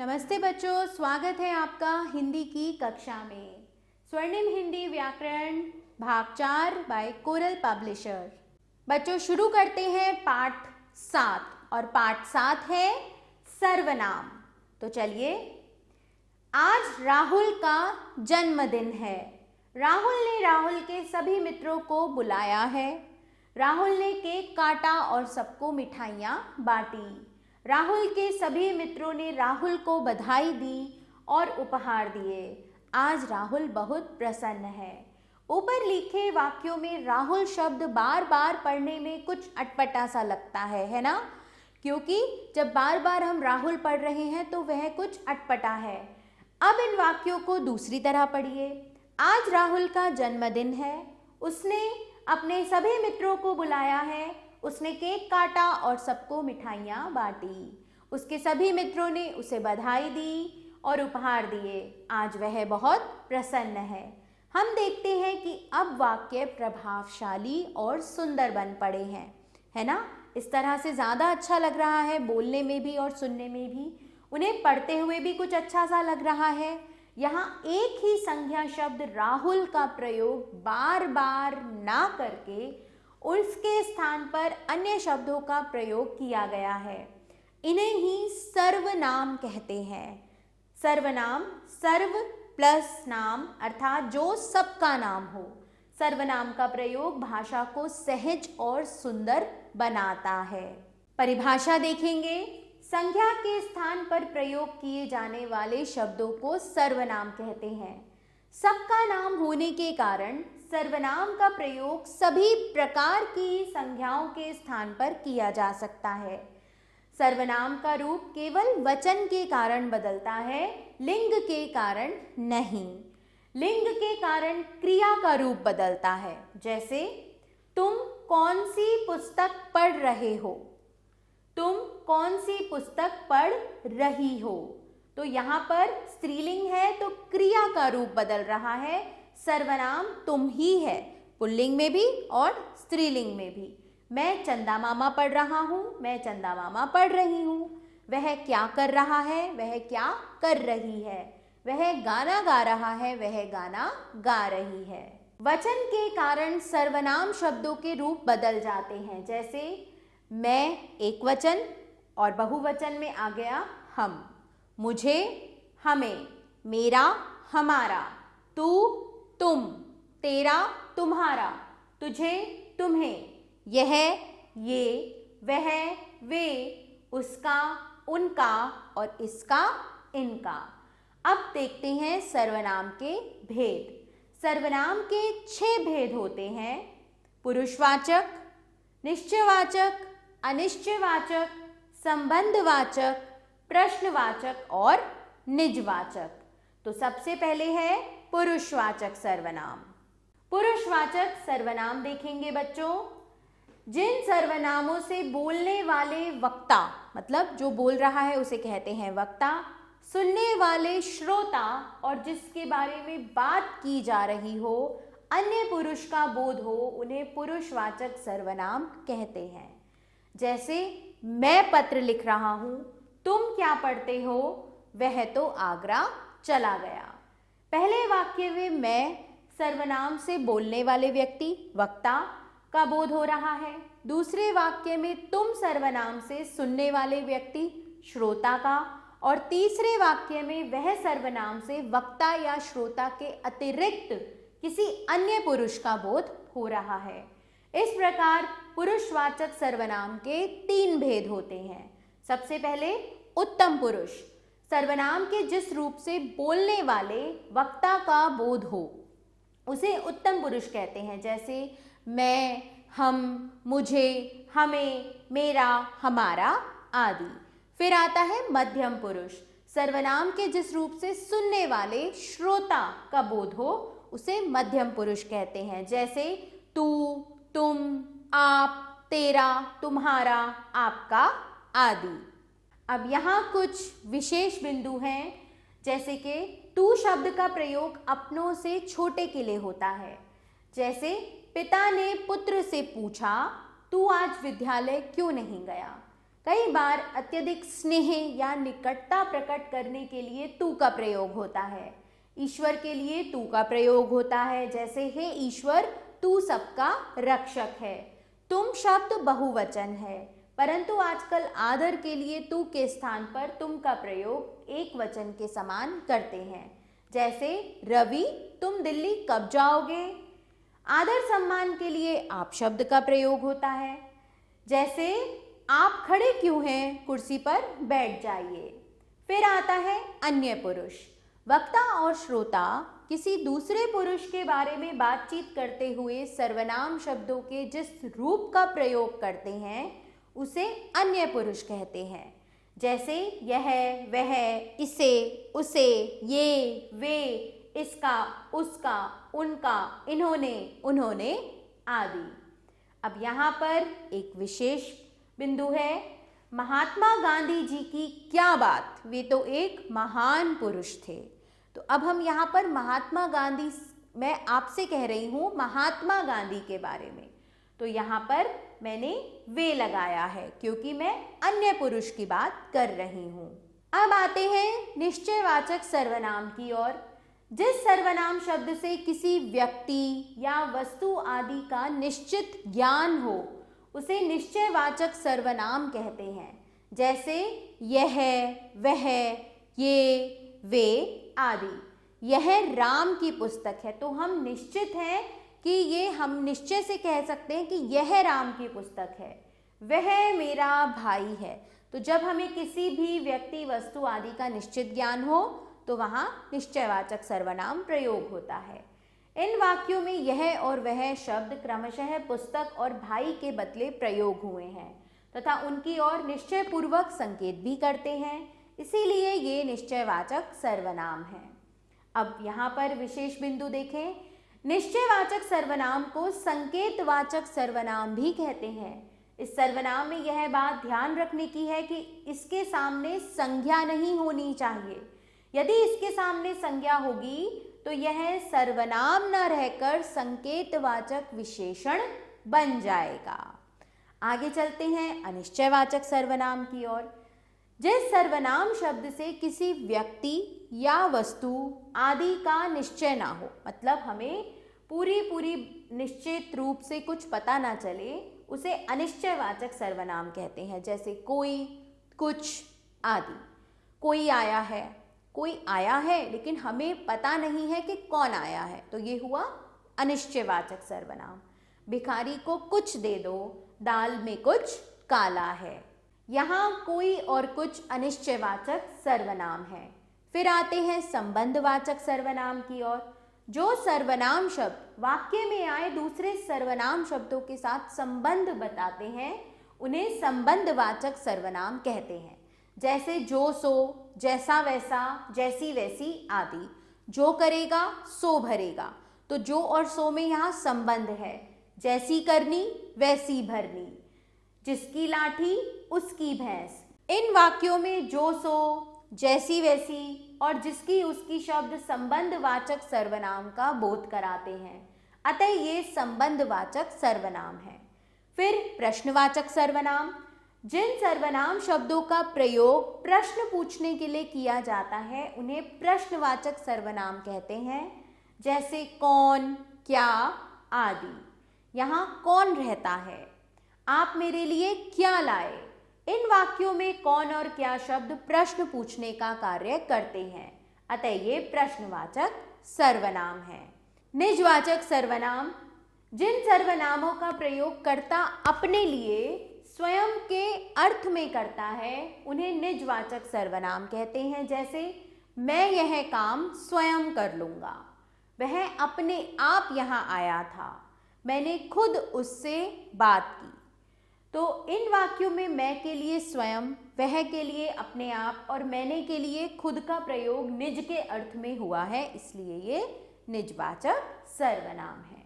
नमस्ते बच्चों, स्वागत है आपका हिंदी की कक्षा में। स्वर्णिम हिंदी व्याकरण भाग 4 बाय कोरल पब्लिशर। बच्चों शुरू करते हैं पाठ 7 और पाठ 7 है सर्वनाम। तो चलिए, आज राहुल का जन्मदिन है। राहुल ने राहुल के सभी मित्रों को बुलाया है। राहुल ने केक काटा और सबको मिठाइयाँ बांटी। राहुल के सभी मित्रों ने राहुल को बधाई दी और उपहार दिए। आज राहुल बहुत प्रसन्न है। ऊपर लिखे वाक्यों में राहुल शब्द बार बार पढ़ने में कुछ अटपटा सा लगता है ना? क्योंकि जब बार बार हम राहुल पढ़ रहे हैं तो वह कुछ अटपटा है। अब इन वाक्यों को दूसरी तरह पढ़िए। आज राहुल का जन्मदिन है। उसने अपने सभी मित्रों को बुलाया है। उसने केक काटा और सबको मिठाइयाँ बांटी। उसके सभी मित्रों ने उसे बधाई दी और उपहार दिए। आज वह बहुत प्रसन्न है। हम देखते हैं कि अब वाक्य प्रभावशाली और सुंदर बन पड़े हैं, है ना? इस तरह से ज़्यादा अच्छा लग रहा है, बोलने में भी और सुनने में भी। उन्हें पढ़ते हुए भी कुछ अच्छा सा लग रहा है। यहाँ एक ही संज्ञा शब्द राहुल का प्रयोग बार बार ना करके उसके स्थान पर अन्य शब्दों का प्रयोग किया गया है। इन्हें ही सर्वनाम कहते हैं। सर्वनाम सर्व प्लस नाम अर्थात जो सबका नाम हो। सर्वनाम का प्रयोग भाषा को सहज और सुंदर बनाता है। परिभाषा देखेंगे। संज्ञा के स्थान पर प्रयोग किए जाने वाले शब्दों को सर्वनाम कहते हैं। सबका नाम होने के कारण सर्वनाम का प्रयोग सभी प्रकार की संज्ञाओं के स्थान पर किया जा सकता है। सर्वनाम का रूप केवल वचन के कारण बदलता है, लिंग के कारण नहीं। लिंग के कारण क्रिया का रूप बदलता है। जैसे तुम कौन सी पुस्तक पढ़ रहे हो। तुम कौन सी पुस्तक पढ़ रही हो। तो यहाँ पर स्त्रीलिंग है तो क्रिया का रूप बदल रहा है। सर्वनाम तुम ही है, पुल्लिंग में भी और स्त्रीलिंग में भी। मैं चंदा मामा पढ़ रहा हूँ, मैं चंदा मामा पढ़ रही हूँ। वह क्या कर रहा है, वह क्या कर रही है। वह गाना गा रहा है, वह गाना गा रही है। वचन के कारण सर्वनाम शब्दों के रूप बदल जाते हैं। जैसे मैं एक वचन और बहुवचन में आ गया हम। मुझे हमें, मेरा हमारा, तू तुम, तेरा तुम्हारा, तुझे तुम्हें, यह ये, वह वे, उसका उनका और इसका इनका। अब देखते हैं सर्वनाम के भेद। सर्वनाम के 6 भेद होते हैं। पुरुषवाचक, निश्चयवाचक, अनिश्चयवाचक, संबंधवाचक, प्रश्नवाचक और निजवाचक। तो सबसे पहले है पुरुषवाचक सर्वनाम। पुरुषवाचक सर्वनाम देखेंगे बच्चों। जिन सर्वनामों से बोलने वाले वक्ता, मतलब जो बोल रहा है उसे कहते हैं वक्ता, सुनने वाले श्रोता और जिसके बारे में बात की जा रही हो, अन्य पुरुष का बोध हो, उन्हें पुरुषवाचक सर्वनाम कहते हैं। जैसे मैं पत्र लिख रहा हूँ, तुम क्या पढ़ते हो, वह तो आगरा चला गया। पहले वाक्य में मैं सर्वनाम से बोलने वाले व्यक्ति वक्ता का बोध हो रहा है। दूसरे वाक्य में तुम सर्वनाम से सुनने वाले व्यक्ति श्रोता का, और तीसरे वाक्य में वह सर्वनाम से वक्ता या श्रोता के अतिरिक्त किसी अन्य पुरुष का बोध हो रहा है। इस प्रकार पुरुषवाचक सर्वनाम के 3 भेद होते हैं। सबसे पहले उत्तम पुरुष, सर्वनाम के जिस रूप से बोलने वाले वक्ता का बोध हो उसे उत्तम पुरुष कहते हैं। जैसे मैं, हम, मुझे, हमें, मेरा, हमारा आदि। फिर आता है मध्यम पुरुष, सर्वनाम के जिस रूप से सुनने वाले श्रोता का बोध हो उसे मध्यम पुरुष कहते हैं। जैसे तू, तुम, आप, तेरा, तुम्हारा, आपका आदि। अब यहाँ कुछ विशेष बिंदु हैं। जैसे कि तू शब्द का प्रयोग अपनों से छोटे के लिए होता है। जैसे पिता ने पुत्र से पूछा, तू आज विद्यालय क्यों नहीं गया। कई बार अत्यधिक स्नेह या निकटता प्रकट करने के लिए तू का प्रयोग होता है। ईश्वर के लिए तू का प्रयोग होता है, जैसे हे ईश्वर तू सबका रक्षक है। तुम शब्द बहुवचन है, परंतु आजकल आदर के लिए तू के स्थान पर तुम का प्रयोग एक वचन के समान करते हैं, जैसे रवि तुम दिल्ली कब जाओगे। आदर सम्मान के लिए आप शब्द का प्रयोग होता है, जैसे आप खड़े क्यों हैं, कुर्सी पर बैठ जाइए। फिर आता है अन्य पुरुष। वक्ता और श्रोता किसी दूसरे पुरुष के बारे में बातचीत करते हुए सर्वनाम शब्दों के जिस रूप का प्रयोग करते हैं उसे अन्य पुरुष कहते हैं, जैसे यह, वह, इसे, उसे, ये, वे, इसका, उसका, उनका, इन्होंने, उन्होंने आदि। अब यहाँ पर एक विशेष बिंदु है, महात्मा गांधी जी की क्या बात, वे तो एक महान पुरुष थे। तो अब हम यहाँ पर महात्मा गांधी, मैं आपसे कह रही हूँ महात्मा गांधी के बारे में, तो यहाँ पर मैंने वे लगाया है क्योंकि मैं अन्य पुरुष की बात कर रही हूँ। अब आते हैं निश्चयवाचक सर्वनाम की ओर। जिस सर्वनाम शब्द से किसी व्यक्ति या वस्तु आदि का निश्चित ज्ञान हो उसे निश्चयवाचक सर्वनाम कहते हैं, जैसे यह, वह, ये, वे आदि। यह राम की पुस्तक है, तो हम निश्चित हैं कि ये हम निश्चय से कह सकते हैं कि यह राम की पुस्तक है। वह मेरा भाई है। तो जब हमें किसी भी व्यक्ति, वस्तु आदि का निश्चित ज्ञान हो तो वहाँ निश्चयवाचक सर्वनाम प्रयोग होता है। इन वाक्यों में यह और वह शब्द क्रमशः पुस्तक और भाई के बदले प्रयोग हुए हैं तथा उनकी ओर निश्चय पूर्वक संकेत भी करते हैं, इसीलिए ये निश्चयवाचक सर्वनाम है। अब यहाँ पर विशेष बिंदु देखें, निश्चयवाचक सर्वनाम को संकेतवाचक सर्वनाम भी कहते हैं। इस सर्वनाम में यह बात ध्यान रखने की है कि इसके सामने संज्ञा नहीं होनी चाहिए। यदि इसके सामने संज्ञा होगी तो यह सर्वनाम न रहकर संकेतवाचक विशेषण बन जाएगा। आगे चलते हैं अनिश्चयवाचक सर्वनाम की ओर। जिस सर्वनाम शब्द से किसी व्यक्ति या वस्तु आदि का निश्चय ना हो, मतलब हमें पूरी निश्चित रूप से कुछ पता ना चले, उसे अनिश्चयवाचक सर्वनाम कहते हैं, जैसे कोई, कुछ आदि। कोई आया है लेकिन हमें पता नहीं है कि कौन आया है, तो ये हुआ अनिश्चयवाचक सर्वनाम। भिखारी को कुछ दे दो, दाल में कुछ काला है। यहाँ कोई और कुछ अनिश्चयवाचक सर्वनाम है। फिर आते हैं संबंधवाचक सर्वनाम की ओर। जो सर्वनाम शब्द वाक्य में आए दूसरे सर्वनाम शब्दों के साथ संबंध बताते हैं उन्हें संबंधवाचक सर्वनाम कहते हैं, जैसे जो सो, जैसा वैसा, जैसी वैसी आदि। जो करेगा सो भरेगा, तो जो और सो में यहाँ संबंध है। जैसी करनी वैसी भरनी, जिसकी लाठी उसकी भैंस। इन वाक्यों में जो सो, जैसी वैसी और जिसकी उसकी शब्द संबंधवाचक सर्वनाम का बोध कराते हैं, अतः ये संबंधवाचक सर्वनाम है। फिर प्रश्नवाचक सर्वनाम। जिन सर्वनाम शब्दों का प्रयोग प्रश्न पूछने के लिए किया जाता है उन्हें प्रश्नवाचक सर्वनाम कहते हैं, जैसे कौन, क्या आदि। यहाँ कौन रहता है, आप मेरे लिए क्या लाए। इन वाक्यों में कौन और क्या शब्द प्रश्न पूछने का कार्य करते हैं, अतः ये प्रश्नवाचक सर्वनाम है। निजवाचक सर्वनाम। जिन सर्वनामों का प्रयोग कर्ता अपने लिए स्वयं के अर्थ में करता है उन्हें निजवाचक सर्वनाम कहते हैं, जैसे मैं यह काम स्वयं कर लूँगा, वह अपने आप यहाँ आया था, मैंने खुद उससे बात की। तो इन वाक्यों में मैं के लिए स्वयं, वह के लिए अपने आप और मैंने के लिए खुद का प्रयोग निज के अर्थ में हुआ है, इसलिए ये निजवाचक सर्वनाम है।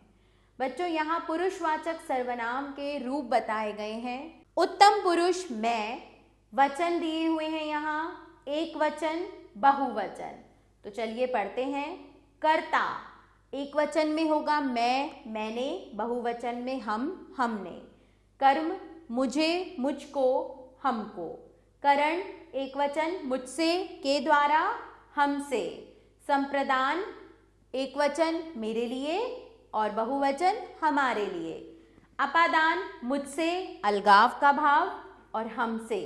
बच्चों, यहाँ पुरुषवाचक सर्वनाम के रूप बताए गए हैं। उत्तम पुरुष मैं, वचन दिए हुए हैं यहाँ एक वचन, बहुवचन। तो चलिए पढ़ते हैं। कर्ता एक वचन में होगा मैं, मैंने, बहुवचन में हम, हमने। कर्म मुझे, मुझको, हमको। करण एक वचन मुझसे के द्वारा हमसे। संप्रदान एक वचन मेरे लिए और बहुवचन हमारे लिए। अपादान मुझसे अलगाव का भाव और हमसे।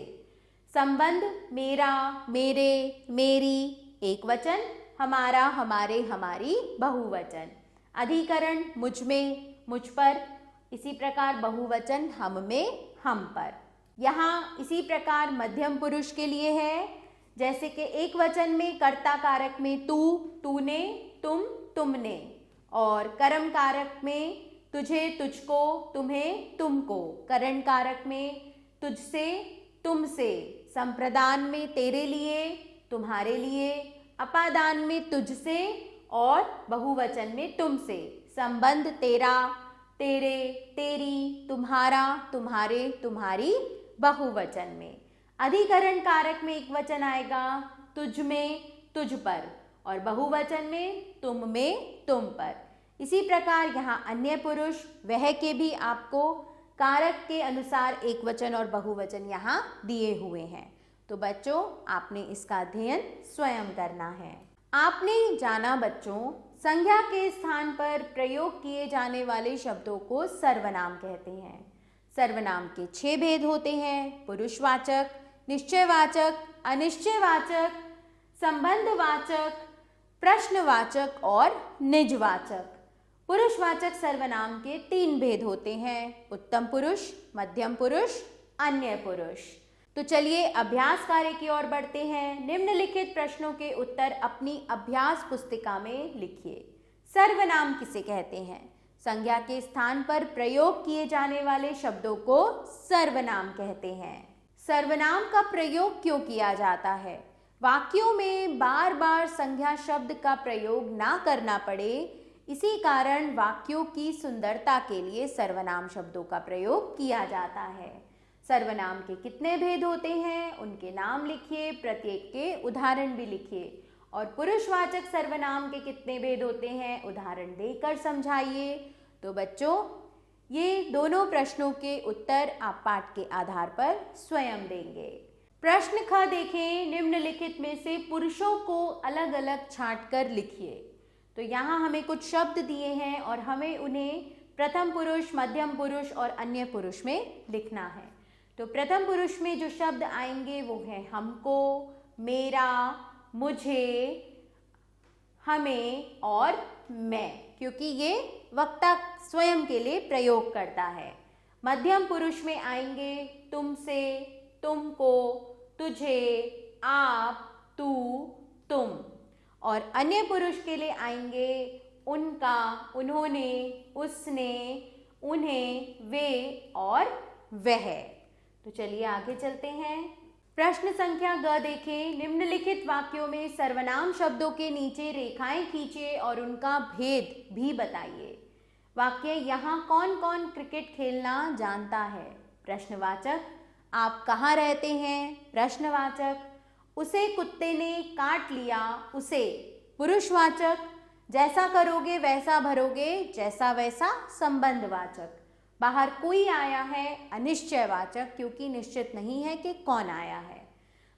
संबंध मेरा मेरे मेरी एक वचन, हमारा हमारे हमारी बहुवचन। अधिकरण मुझ में मुझ पर, इसी प्रकार बहुवचन हम में हम पर। यहाँ इसी प्रकार मध्यम पुरुष के लिए है, जैसे कि एक वचन में कर्ता कारक में तू तूने तुम तुमने, और कर्म कारक में तुझे तुझको तुम्हें तुमको, करण कारक में तुझसे तुमसे, संप्रदान में तेरे लिए तुम्हारे लिए, अपादान में तुझसे और बहुवचन में तुमसे। संबंध तेरा तेरे तेरी तुम्हारा तुम्हारे तुम्हारी बहुवचन में। अधिकरण कारक में एक वचन आएगा तुझ में तुझ पर और बहुवचन में तुम पर। इसी प्रकार यहाँ अन्य पुरुष वह के भी आपको कारक के अनुसार एक वचन और बहुवचन यहाँ दिए हुए हैं। तो बच्चों आपने इसका अध्ययन स्वयं करना है। आपने जाना बच्चों, संज्ञा के स्थान पर प्रयोग किए जाने वाले शब्दों को सर्वनाम कहते हैं। सर्वनाम के 6 भेद होते हैं: पुरुषवाचक, निश्चयवाचक, अनिश्चयवाचक, संबंधवाचक, प्रश्नवाचक और निजवाचक। पुरुषवाचक सर्वनाम के 3 भेद होते हैं: उत्तम पुरुष, मध्यम पुरुष, अन्य पुरुष। तो चलिए अभ्यास कार्य की ओर बढ़ते हैं। निम्नलिखित प्रश्नों के उत्तर अपनी अभ्यास पुस्तिका में लिखिए। सर्वनाम किसे कहते हैं? संज्ञा के स्थान पर प्रयोग किए जाने वाले शब्दों को सर्वनाम कहते हैं। सर्वनाम का प्रयोग क्यों किया जाता है? वाक्यों में बार बार संज्ञा शब्द का प्रयोग ना करना पड़े, इसी कारण वाक्यों की सुंदरता के लिए सर्वनाम शब्दों का प्रयोग किया जाता है। सर्वनाम के कितने भेद होते हैं उनके नाम लिखिए, प्रत्येक के उदाहरण भी लिखिए। और पुरुषवाचक सर्वनाम के कितने भेद होते हैं उदाहरण देकर समझाइए। तो बच्चों ये दोनों प्रश्नों के उत्तर आप पाठ के आधार पर स्वयं देंगे। प्रश्न ख देखें, निम्नलिखित में से पुरुषों को अलग अलग छांट कर लिखिए। तो यहाँ हमें कुछ शब्द दिए हैं और हमें उन्हें प्रथम पुरुष, मध्यम पुरुष और अन्य पुरुष में लिखना है। तो प्रथम पुरुष में जो शब्द आएंगे वो है हमको, मेरा, मुझे, हमें और मैं, क्योंकि ये वक्ता स्वयं के लिए प्रयोग करता है। मध्यम पुरुष में आएंगे तुमसे, तुमको, तुझे, आप, तू, तुम। और अन्य पुरुष के लिए आएंगे उनका, उन्होंने, उसने, उन्हें, वे और वह। तो चलिए आगे चलते हैं। प्रश्न संख्या ग देखें, निम्नलिखित वाक्यों में सर्वनाम शब्दों के नीचे रेखाएं खींचिए और उनका भेद भी बताइए। वाक्य, यहाँ कौन कौन क्रिकेट खेलना जानता है? प्रश्नवाचक। आप कहाँ रहते हैं? प्रश्नवाचक। उसे कुत्ते ने काट लिया, उसे। पुरुषवाचक। जैसा करोगे वैसा भरोगे, जैसा वैसा संबंधवाचक। बाहर कोई आया है, अनिश्चयवाचक, क्योंकि निश्चित नहीं है कि कौन आया है।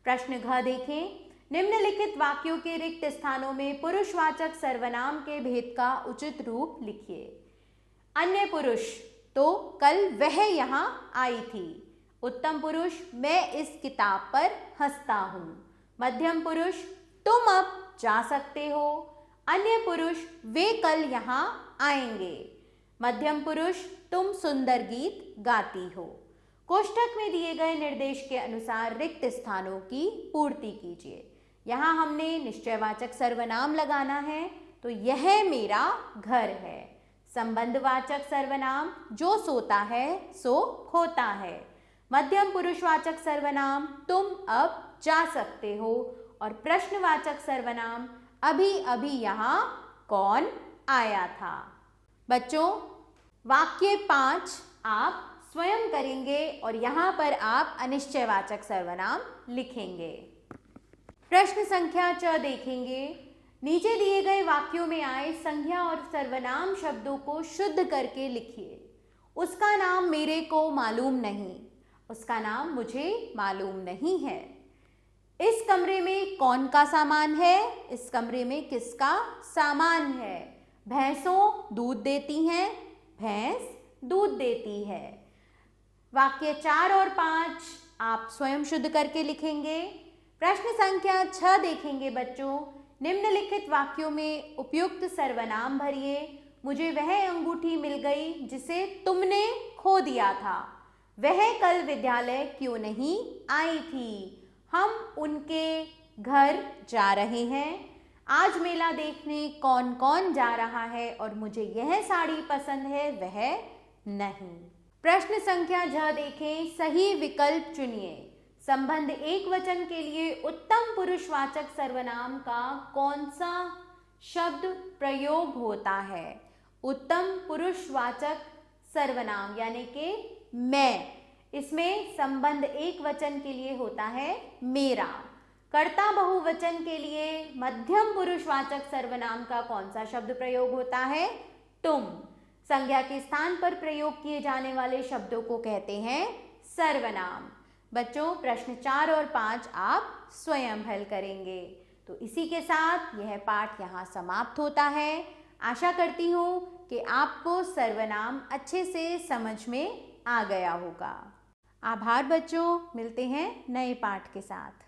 प्रश्न घ देखें, निम्नलिखित वाक्यों के रिक्त स्थानों में पुरुषवाचक सर्वनाम के भेद का उचित रूप लिखिए। अन्य पुरुष, तो कल वह यहाँ आई थी। उत्तम पुरुष, मैं इस किताब पर हंसता हूँ। मध्यम पुरुष, तुम अब जा सकते हो। अन्य पुरुष, वे कल यहाँ आएंगे। मध्यम पुरुष, तुम सुंदर गीत गाती हो। कोष्ठक में दिए गए निर्देश के अनुसार रिक्त स्थानों की पूर्ति कीजिए। यहाँ हमने निश्चयवाचक सर्वनाम लगाना है, तो यह मेरा घर है। संबंधवाचक सर्वनाम, जो सोता है सो खोता है। मध्यम पुरुषवाचक सर्वनाम, तुम अब जा सकते हो। और प्रश्नवाचक सर्वनाम, अभी अभी यहाँ कौन आया था। बच्चों वाक्य 5 आप स्वयं करेंगे और यहाँ पर आप अनिश्चयवाचक सर्वनाम लिखेंगे। प्रश्न संख्या 4 देखेंगे, नीचे दिए गए वाक्यों में आए संज्ञा और सर्वनाम शब्दों को शुद्ध करके लिखिए। उसका नाम मेरे को मालूम नहीं। उसका नाम मुझे मालूम नहीं है। इस कमरे में कौन का सामान है? इस कमरे में किसका सामान है? भैंसों दूध देती हैं, भैंस दूध देती है। वाक्य 4 और 5 आप स्वयं शुद्ध करके लिखेंगे। प्रश्न संख्या 6 देखेंगे बच्चों। निम्नलिखित वाक्यों में उपयुक्त सर्वनाम भरिए। मुझे वह अंगूठी मिल गई जिसे तुमने खो दिया था। वह कल विद्यालय क्यों नहीं आई थी? हम उनके घर जा रहे हैं। आज मेला देखने कौन कौन जा रहा है और मुझे यह साड़ी पसंद है, वह नहीं। प्रश्न संख्या 6 देखें। सही विकल्प चुनिए। संबंध एक वचन के लिए उत्तम पुरुषवाचक सर्वनाम का कौन सा शब्द प्रयोग होता है? उत्तम पुरुषवाचक सर्वनाम यानी कि मैं, इसमें संबंध एक वचन के लिए होता है मेरा। कर्ता बहुवचन के लिए मध्यम पुरुषवाचक सर्वनाम का कौन सा शब्द प्रयोग होता है? तुम। संज्ञा के स्थान पर प्रयोग किए जाने वाले शब्दों को कहते हैं सर्वनाम। बच्चों, प्रश्न 4 और 5 आप स्वयं हल करेंगे। तो इसी के साथ यह पाठ यहाँ समाप्त होता है। आशा करती हूँ कि आपको सर्वनाम अच्छे से समझ में आ गया होगा। आभार बच्चों, मिलते हैं नए पाठ के साथ।